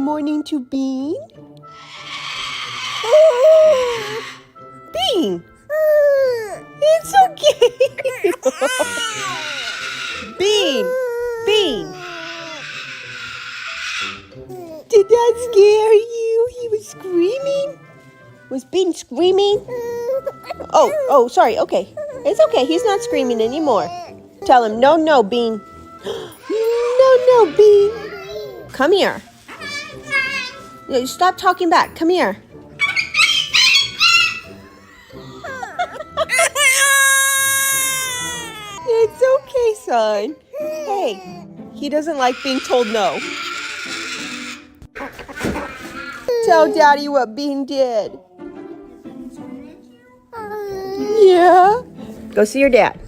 morning to Bean? Bean! It's okay. Bean! Bean! Did that scare you? He was screaming? Was Bean screaming? Oh, sorry. Okay. It's okay. He's not screaming anymore. Tell him, no, Bean. No, Bean. Come here. Stop talking back. Come here. It's okay, son. Hey, he doesn't like being told no. Tell Daddy what Bean did. Yeah. Go see your dad.